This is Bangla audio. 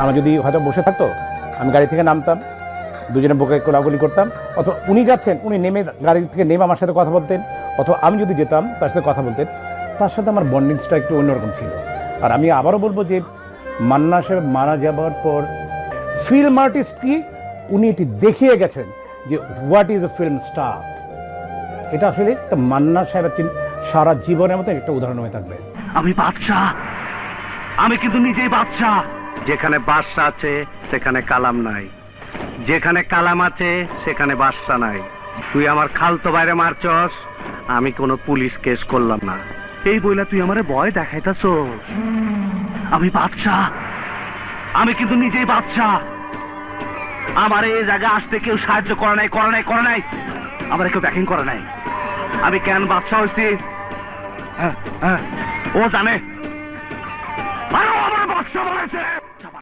আমার যদি হয়তো বসে থাকতো, আমি গাড়ি থেকে নামতাম, দুজনে বুকে কোলাগুলি করতাম, অথবা উনি যাচ্ছেন, উনি নেমে গাড়ি থেকে নেমে আমার সাথে কথা বলতেন, অথবা আমি যদি যেতাম তার সাথে কথা বলতেন। তার সাথে আমার বন্ডিংসটা একটু অন্যরকম ছিল। আর আমি আবারও বলবো যে মান্না সাহেব মারা যাবার পর ফিল্ম আর্টিস্ট কি, উনি এটি দেখিয়ে গেছেন যে what is a film star. এটা আসলে একটা মান্না সাহেবের সারা জীবনের মতো একটা উদাহরণ হয়ে থাকবে। আমি বাদশাহ, আমি কিন্তু নিজেই বাদশাহ। যেখানে বাদশাহ আছে সেখানে কালাম নাই, যেখানে কালাম আছে সেখানে বাদশাহ নাই। তুই আমার খালতো বাইরে মারছস, আমি কোনো পুলিশ কেস করলাম না। এই বইলা তুই আমারে ভয় দেখাইতাছ। আমি বাদশাহ, আমি কিন্তু নিজেই বাদশাহ। আমার এই জায়গায় আসতে কেউ সাহায্য করে নাই, করে নাই, করে নাই। আমার কেউ ব্যাকিং করে নাই। আমি কেন বাদশাহ হয়েছি ও জানে। আমার বাদশাহ বলেছে।